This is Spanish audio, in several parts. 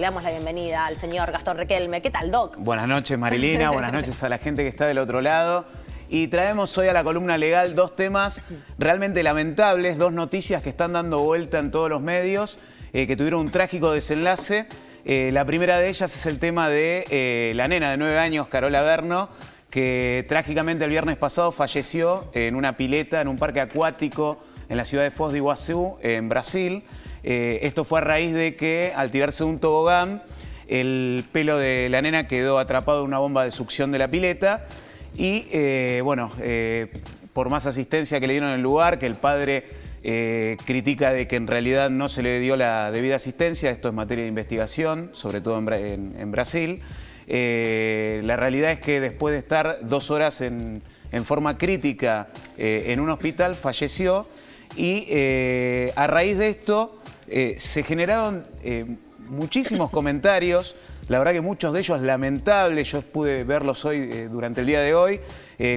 Le damos la bienvenida al señor Gastón Riquelme. ¿Qué tal, Doc? Buenas noches, Marilina. Buenas noches a la gente que está del otro lado. Y traemos hoy a la columna legal dos temas realmente lamentables, dos noticias que están dando vuelta en todos los medios, que tuvieron un trágico desenlace. La primera de ellas es el tema de la nena de 9 años, Carola Verno, que trágicamente el viernes pasado falleció en una pileta, en un parque acuático en la ciudad de Foz do Iguazú, en Brasil. Esto fue a raíz de que al tirarse de un tobogán, el pelo de la nena quedó atrapado en una bomba de succión de la pileta y por más asistencia que le dieron en el lugar, que el padre critica de que en realidad no se le dio la debida asistencia, esto es materia de investigación, sobre todo en Brasil. La realidad es que después de estar 2 horas en forma crítica en un hospital, falleció y a raíz de esto se generaron muchísimos comentarios, la verdad que muchos de ellos lamentables, yo pude verlos hoy durante el día de hoy,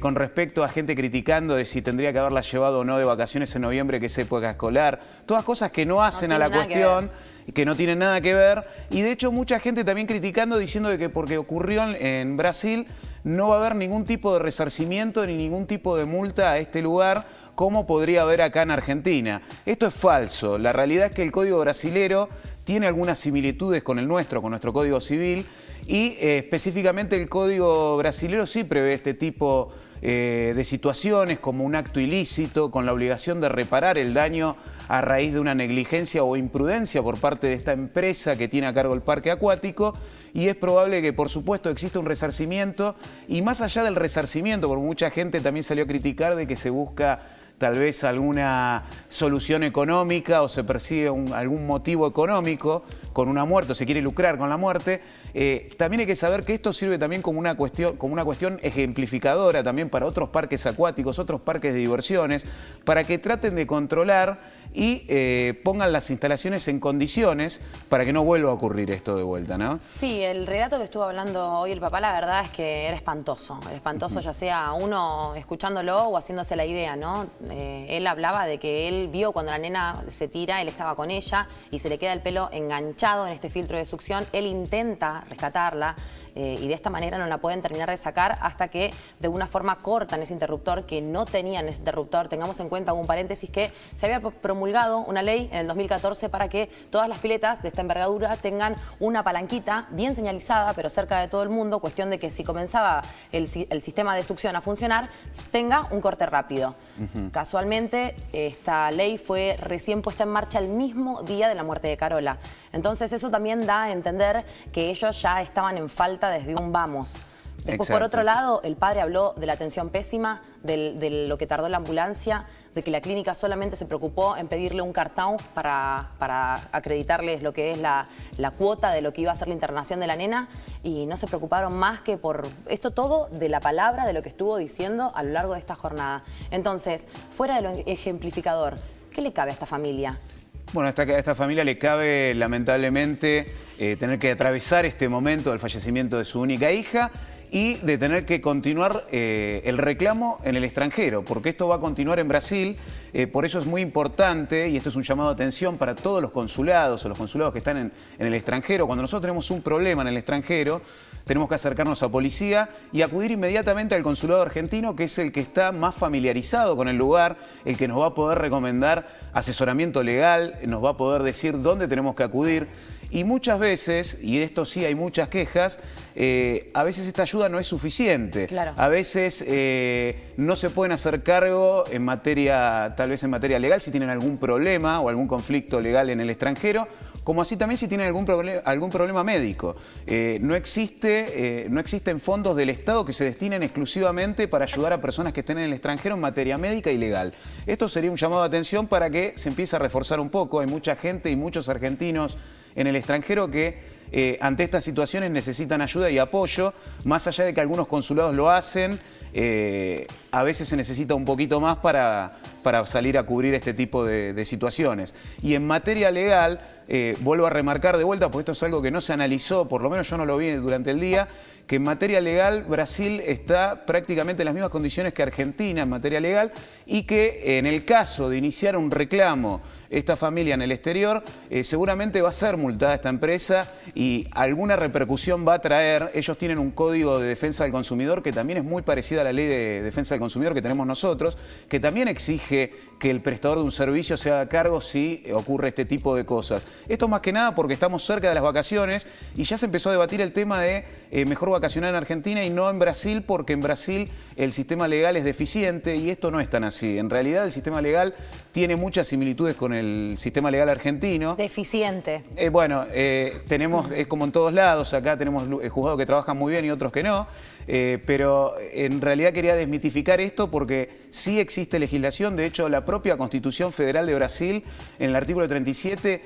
con respecto a gente criticando de si tendría que haberla llevado o no de vacaciones en noviembre, que es época escolar, todas cosas que no hacen a la cuestión, que no tienen nada que ver, y de hecho mucha gente también criticando, diciendo de que porque ocurrió en Brasil no va a haber ningún tipo de resarcimiento ni ningún tipo de multa a este lugar, como podría haber acá en Argentina. Esto es falso. La realidad es que el Código brasilero tiene algunas similitudes con el nuestro, con nuestro Código Civil, y específicamente el Código brasilero sí prevé este tipo de situaciones como un acto ilícito, con la obligación de reparar el daño a raíz de una negligencia o imprudencia por parte de esta empresa que tiene a cargo el parque acuático, y es probable que por supuesto exista un resarcimiento, y más allá del resarcimiento, porque mucha gente también salió a criticar de que se busca tal vez alguna solución económica o se persigue algún motivo económico con una muerte o se quiere lucrar con la muerte, también hay que saber que esto sirve también como una cuestión ejemplificadora también para otros parques acuáticos, otros parques de diversiones, para que traten de controlar y pongan las instalaciones en condiciones para que no vuelva a ocurrir esto de vuelta, ¿no? Sí, el relato que estuvo hablando hoy el papá, la verdad es que era espantoso. Era espantoso, ya sea uno escuchándolo o haciéndose la idea, ¿no? Él hablaba de que él vio cuando la nena se tira, él estaba con ella y se le queda el pelo enganchado en este filtro de succión. Él intenta rescatarla y de esta manera no la pueden terminar de sacar hasta que de una forma cortan ese interruptor, que no tenían ese interruptor. Tengamos en cuenta, un paréntesis, que se había promulgado una ley en el 2014 para que todas las piletas de esta envergadura tengan una palanquita bien señalizada, pero cerca de todo el mundo, cuestión de que si comenzaba el sistema de succión a funcionar, tenga un corte rápido. Casualmente, esta ley fue recién puesta en marcha el mismo día de la muerte de Carola. Entonces eso también da a entender que ellos ya estaban en falta desde un vamos. Después, Exacto. Por otro lado, el padre habló de la atención pésima, de lo que tardó la ambulancia, de que la clínica solamente se preocupó en pedirle un cartón para acreditarles lo que es la cuota de lo que iba a ser la internación de la nena, y no se preocuparon más que por esto todo de la palabra, de lo que estuvo diciendo a lo largo de esta jornada. Entonces, fuera de lo ejemplificador, ¿qué le cabe a esta familia? Bueno, a esta familia le cabe lamentablemente tener que atravesar este momento del fallecimiento de su única hija y de tener que continuar el reclamo en el extranjero, porque esto va a continuar en Brasil. Por eso es muy importante, y esto es un llamado de atención para todos los consulados o los consulados que están en el extranjero. Cuando nosotros tenemos un problema en el extranjero, tenemos que acercarnos a policía y acudir inmediatamente al consulado argentino, que es el que está más familiarizado con el lugar, el que nos va a poder recomendar asesoramiento legal, nos va a poder decir dónde tenemos que acudir. Y muchas veces, y de esto sí hay muchas quejas, a veces esta ayuda no es suficiente. Claro. A veces no se pueden hacer cargo en materia, tal vez en materia legal, si tienen algún problema o algún conflicto legal en el extranjero, como así también si tienen algún problema médico. No existen fondos del Estado que se destinen exclusivamente para ayudar a personas que estén en el extranjero en materia médica y legal. Esto sería un llamado de atención para que se empiece a reforzar un poco. Hay mucha gente y muchos argentinos en el extranjero que ante estas situaciones necesitan ayuda y apoyo, más allá de que algunos consulados lo hacen. A veces se necesita un poquito más para salir a cubrir este tipo de situaciones. Y en materia legal, vuelvo a remarcar de vuelta, porque esto es algo que no se analizó, por lo menos yo no lo vi durante el día, que en materia legal Brasil está prácticamente en las mismas condiciones que Argentina en materia legal y que en el caso de iniciar un reclamo esta familia en el exterior, seguramente va a ser multada esta empresa y alguna repercusión va a traer. Ellos tienen un código de defensa del consumidor que también es muy parecida a la ley de defensa del consumidor que tenemos nosotros, que también exige que el prestador de un servicio se haga cargo si ocurre este tipo de cosas. Esto más que nada porque estamos cerca de las vacaciones y ya se empezó a debatir el tema de mejor vacacionar en Argentina y no en Brasil, porque en Brasil el sistema legal es deficiente y esto no es tan así. En realidad el sistema legal tiene muchas similitudes con el sistema legal argentino. Deficiente. Tenemos, es como en todos lados, acá tenemos juzgados que trabajan muy bien y otros que no, pero en realidad quería desmitificar esto porque sí existe legislación. De hecho, la propia Constitución Federal de Brasil, en el artículo 37,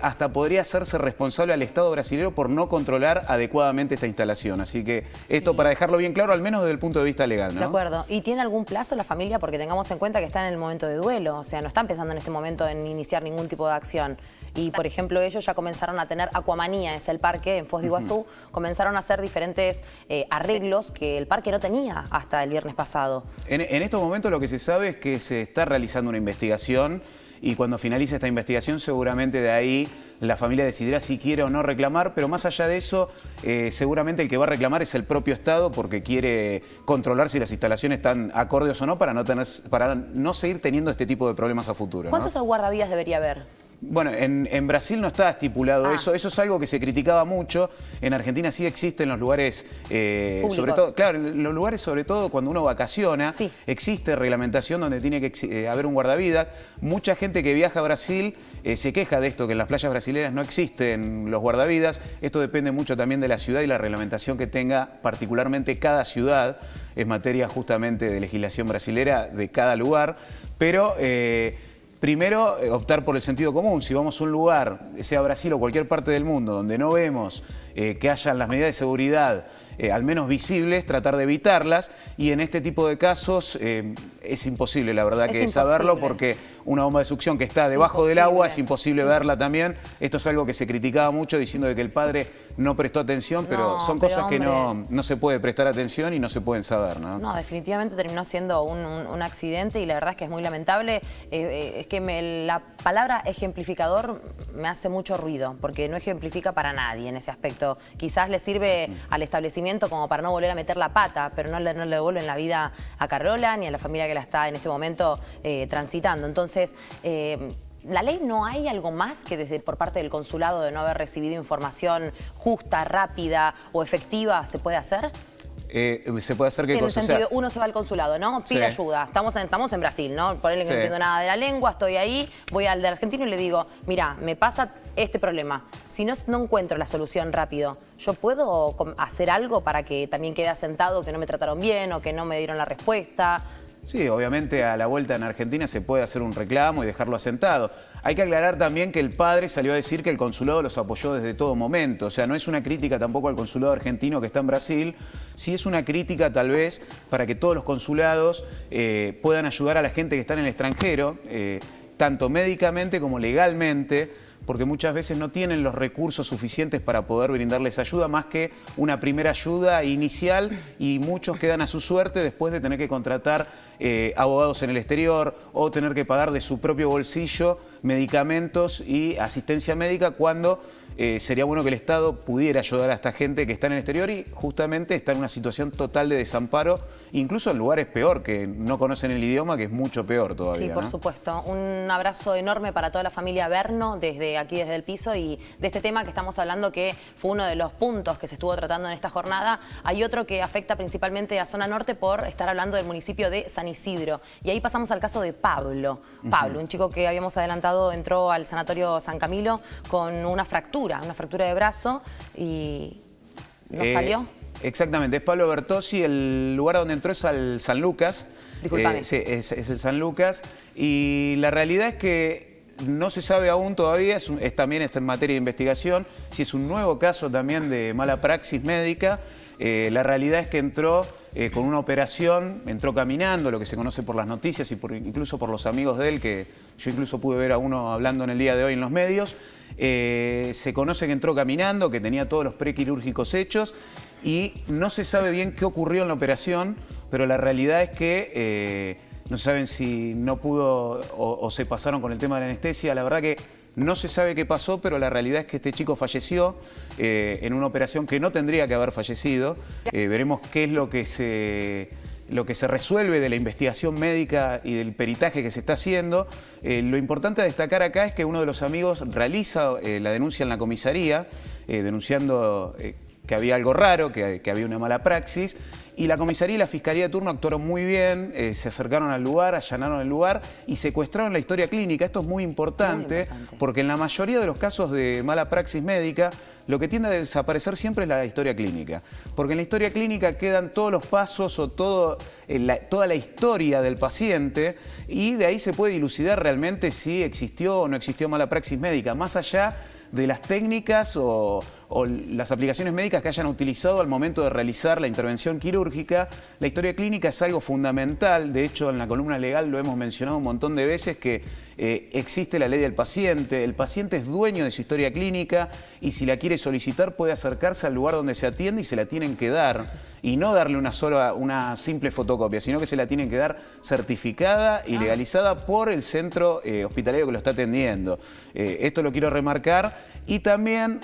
hasta podría hacerse responsable al Estado brasileño por no controlar adecuadamente esta instalación. Así que esto para dejarlo bien claro, al menos desde el punto de vista legal, ¿no? De acuerdo. ¿Y tiene algún plazo la familia? Porque tengamos en cuenta que está en el momento de duelo, o sea, no están pensando en este momento en iniciar ningún tipo de acción. Y, por ejemplo, ellos ya comenzaron a tener Aquamanía, es el parque en Foz de Iguazú, comenzaron a hacer diferentes arreglos que el parque no tenía hasta el viernes pasado. En estos momentos lo que se sabe es que se está realizando una investigación y cuando finalice esta investigación seguramente de ahí la familia decidirá si quiere o no reclamar, pero más allá de eso, seguramente el que va a reclamar es el propio Estado porque quiere controlar si las instalaciones están acordes o no para no seguir teniendo este tipo de problemas a futuro, ¿no? ¿Cuántos guardavidas debería haber? Bueno, en Brasil no está estipulado eso. Eso es algo que se criticaba mucho. En Argentina sí existen los lugares, sobre todo, claro, en los lugares sobre todo cuando uno vacaciona, sí, existe reglamentación donde tiene que haber un guardavidas. Mucha gente que viaja a Brasil se queja de esto, que en las playas brasileñas no existen los guardavidas. Esto depende mucho también de la ciudad y la reglamentación que tenga particularmente cada ciudad. Es materia justamente de legislación brasilera de cada lugar, pero primero, optar por el sentido común. Si vamos a un lugar, sea Brasil o cualquier parte del mundo, donde no vemos que hayan las medidas de seguridad al menos visibles, tratar de evitarlas. Y en este tipo de casos es imposible, la verdad, que saberlo, porque una bomba de succión que está debajo del agua es imposible verla también. Esto es algo que se criticaba mucho diciendo de que el padre no prestó atención, pero son cosas que no se puede prestar atención y no se pueden saber, ¿no? No, definitivamente terminó siendo un accidente y la verdad es que es muy lamentable. Es que la palabra ejemplificador me hace mucho ruido, porque no ejemplifica para nadie en ese aspecto. Quizás le sirve al establecimiento como para no volver a meter la pata, pero no le devuelven la vida a Carola ni a la familia que la está en este momento transitando. Entonces, ¿la ley no hay algo más que por parte del consulado de no haber recibido información justa, rápida o efectiva se puede hacer? ¿Se puede hacer qué cosa? En el sentido, uno se va al consulado, ¿no? Pide ayuda. Estamos en Brasil, ¿no? Por él que no entiendo nada de la lengua, estoy ahí, voy al de argentino y le digo, mira, me pasa este problema. Si no encuentro la solución rápido, ¿yo puedo hacer algo para que también quede asentado que no me trataron bien o que no me dieron la respuesta? Sí, obviamente a la vuelta en Argentina se puede hacer un reclamo y dejarlo asentado. Hay que aclarar también que el padre salió a decir que el consulado los apoyó desde todo momento. O sea, no es una crítica tampoco al consulado argentino que está en Brasil. Sí es una crítica tal vez para que todos los consulados puedan ayudar a la gente que está en el extranjero, tanto médicamente como legalmente, porque muchas veces no tienen los recursos suficientes para poder brindarles ayuda, más que una primera ayuda inicial, y muchos quedan a su suerte después de tener que contratar abogados en el exterior o tener que pagar de su propio bolsillo medicamentos y asistencia médica, cuando sería bueno que el Estado pudiera ayudar a esta gente que está en el exterior y justamente está en una situación total de desamparo, incluso en lugares peor, que no conocen el idioma, que es mucho peor todavía. Sí, por supuesto. Un abrazo enorme para toda la familia Verno, desde aquí, desde el piso, y de este tema que estamos hablando, que fue uno de los puntos que se estuvo tratando en esta jornada. Hay otro que afecta principalmente a zona norte por estar hablando del municipio de San Isidro. Y ahí pasamos al caso de Pablo. Pablo, un chico que habíamos adelantado, entró al sanatorio San Camilo con una fractura de brazo y no salió. Exactamente, es Pablo Bertossi. El lugar donde entró es al San Lucas. Disculpame. Sí, es el San Lucas. Y la realidad es que no se sabe aún todavía, también está en materia de investigación, si es un nuevo caso también de mala praxis médica. La realidad es que entró con una operación, entró caminando, lo que se conoce por las noticias y incluso por los amigos de él, que yo incluso pude ver a uno hablando en el día de hoy en los medios. Se conoce que entró caminando, que tenía todos los prequirúrgicos hechos y no se sabe bien qué ocurrió en la operación, pero la realidad es que no saben si no pudo o se pasaron con el tema de la anestesia. La verdad que no se sabe qué pasó, pero la realidad es que este chico falleció en una operación que no tendría que haber fallecido. Veremos qué es lo que se resuelve de la investigación médica y del peritaje que se está haciendo. Lo importante a destacar acá es que uno de los amigos realiza la denuncia en la comisaría, denunciando que había algo raro, que había una mala praxis. Y la comisaría y la fiscalía de turno actuaron muy bien, se acercaron al lugar, allanaron el lugar y secuestraron la historia clínica. Esto es muy importante porque en la mayoría de los casos de mala praxis médica, lo que tiende a desaparecer siempre es la historia clínica. Porque en la historia clínica quedan todos los pasos o toda la historia del paciente y de ahí se puede dilucidar realmente si existió o no existió mala praxis médica, más allá de las técnicas o las aplicaciones médicas que hayan utilizado al momento de realizar la intervención quirúrgica. La historia clínica es algo fundamental. De hecho, en la columna legal lo hemos mencionado un montón de veces que existe la ley del paciente. El paciente es dueño de su historia clínica y si la quiere solicitar puede acercarse al lugar donde se atiende y se la tienen que dar. Y no darle una simple fotocopia, sino que se la tienen que dar certificada y legalizada por el centro hospitalario que lo está atendiendo. Esto lo quiero remarcar. Y también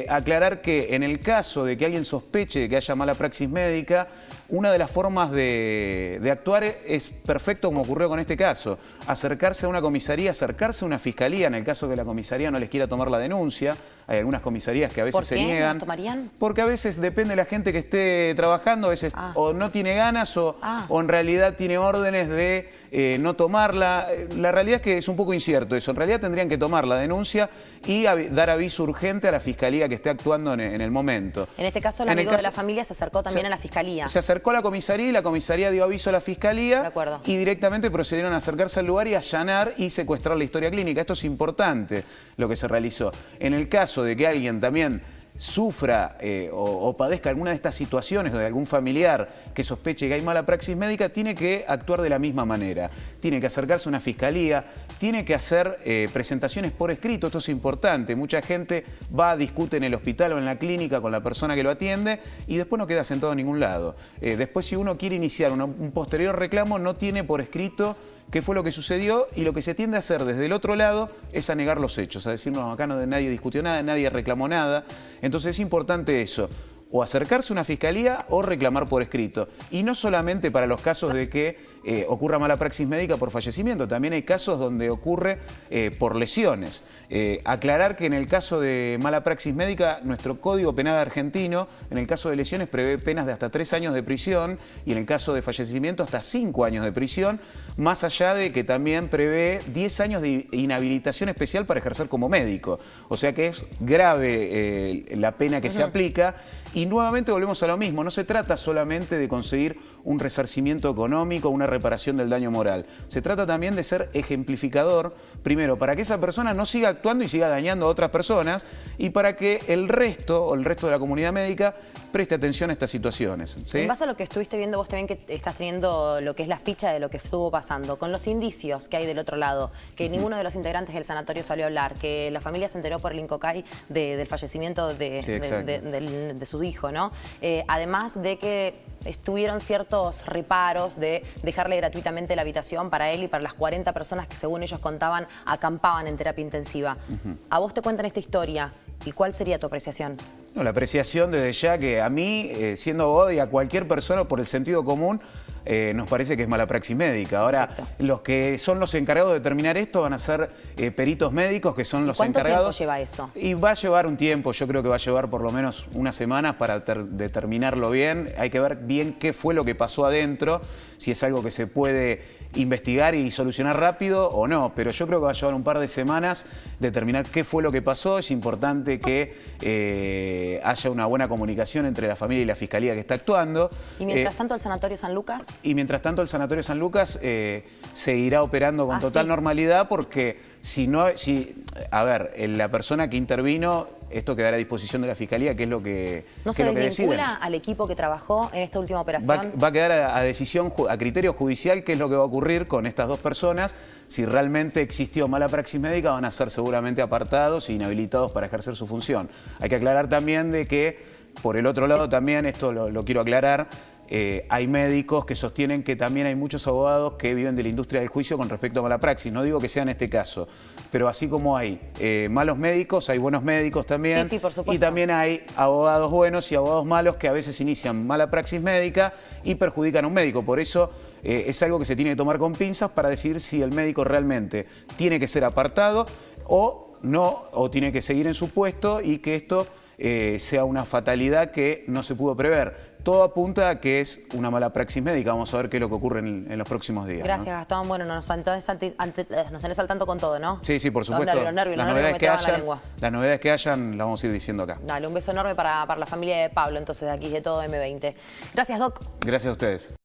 aclarar que en el caso de que alguien sospeche de que haya mala praxis médica, una de las formas de actuar es perfecto como ocurrió con este caso. Acercarse a una comisaría, acercarse a una fiscalía, en el caso que la comisaría no les quiera tomar la denuncia. Hay algunas comisarías que a veces se niegan. ¿No tomarían? Porque a veces depende de la gente que esté trabajando, a veces o no tiene ganas o en realidad tiene órdenes de no tomarla. La realidad es que es un poco incierto eso. En realidad tendrían que tomar la denuncia y dar aviso urgente a la fiscalía que esté actuando en el momento. En este caso, el amigo de la familia se acercó también a la fiscalía. Se acercó a la comisaría y la comisaría dio aviso a la fiscalía. De acuerdo. Y directamente procedieron a acercarse al lugar y allanar y secuestrar la historia clínica. Esto es importante lo que se realizó. En el caso de que alguien también sufra o padezca alguna de estas situaciones o de algún familiar que sospeche que hay mala praxis médica, tiene que actuar de la misma manera. Tiene que acercarse a una fiscalía, tiene que hacer presentaciones por escrito. Esto es importante. Mucha gente va, discute en el hospital o en la clínica con la persona que lo atiende y después no queda sentado en ningún lado. Después, si uno quiere iniciar un posterior reclamo, no tiene por escrito qué fue lo que sucedió y lo que se tiende a hacer desde el otro lado es a negar los hechos, a decir, no, acá nadie discutió nada, nadie reclamó nada. Entonces es importante eso, o acercarse a una fiscalía o reclamar por escrito. Y no solamente para los casos de que ocurra mala praxis médica por fallecimiento, también hay casos donde ocurre por lesiones. Aclarar que en el caso de mala praxis médica, nuestro Código Penal argentino, en el caso de lesiones, prevé penas de hasta 3 años de prisión y en el caso de fallecimiento hasta 5 años de prisión, más allá de que también prevé 10 años de inhabilitación especial para ejercer como médico. O sea que es grave la pena que se aplica. Y nuevamente volvemos a lo mismo, no se trata solamente de conseguir un resarcimiento económico, una reparación del daño moral. Se trata también de ser ejemplificador, primero, para que esa persona no siga actuando y siga dañando a otras personas y para que el resto de la comunidad médica preste atención a estas situaciones, ¿sí? En base a lo que estuviste viendo vos también, que estás teniendo lo que es la ficha de lo que estuvo pasando, con los indicios que hay del otro lado, que ninguno de los integrantes del sanatorio salió a hablar, que la familia se enteró por el INCOCAI del fallecimiento de su hijo, ¿no? Además de que estuvieron ciertos reparos de dejarle gratuitamente la habitación para él y para las 40 personas que, según ellos contaban, acampaban en terapia intensiva. A vos te cuentan esta historia, ¿y cuál sería tu apreciación? No, la apreciación desde ya que a mí, siendo abogado y a cualquier persona por el sentido común, nos parece que es mala praxis médica. Ahora, perfecto, los que son los encargados de determinar esto van a ser peritos médicos que son los encargados. ¿Cuánto tiempo lleva eso? Y va a llevar un tiempo, yo creo que va a llevar por lo menos unas semanas para determinarlo bien. Hay que ver bien qué fue lo que pasó adentro, si es algo que se puede investigar y solucionar rápido o no, pero yo creo que va a llevar un par de semanas determinar qué fue lo que pasó. Es importante que haya una buena comunicación entre la familia y la fiscalía que está actuando. ¿Y mientras tanto el Sanatorio San Lucas? Y mientras tanto el Sanatorio San Lucas seguirá operando con total normalidad porque a ver, la persona que intervino esto quedará a disposición de la Fiscalía, que es lo que ¿No se desvincula al equipo que trabajó en esta última operación? Va a quedar a decisión, a criterio judicial, qué es lo que va a ocurrir con estas dos personas. Si realmente existió mala praxis médica, van a ser seguramente apartados e inhabilitados para ejercer su función. Hay que aclarar también de que, por el otro lado también, esto lo quiero aclarar, hay médicos que sostienen que también hay muchos abogados que viven de la industria del juicio con respecto a mala praxis. No digo que sea en este caso, pero así como hay malos médicos, hay buenos médicos también. Sí, por supuesto. Y también hay abogados buenos y abogados malos que a veces inician mala praxis médica y perjudican a un médico. Por eso es algo que se tiene que tomar con pinzas para decidir si el médico realmente tiene que ser apartado o no, o tiene que seguir en su puesto y que esto sea una fatalidad que no se pudo prever. Todo apunta a que es una mala praxis médica. Vamos a ver qué es lo que ocurre en los próximos días. Gracias, ¿no? Gastón. Bueno, nos tenés al tanto con todo, ¿no? Sí, sí, por supuesto. Los nervios las novedades que hayan, las vamos a ir diciendo acá. Dale, un beso enorme para la familia de Pablo, entonces, de aquí, de todo M20. Gracias, Doc. Gracias a ustedes.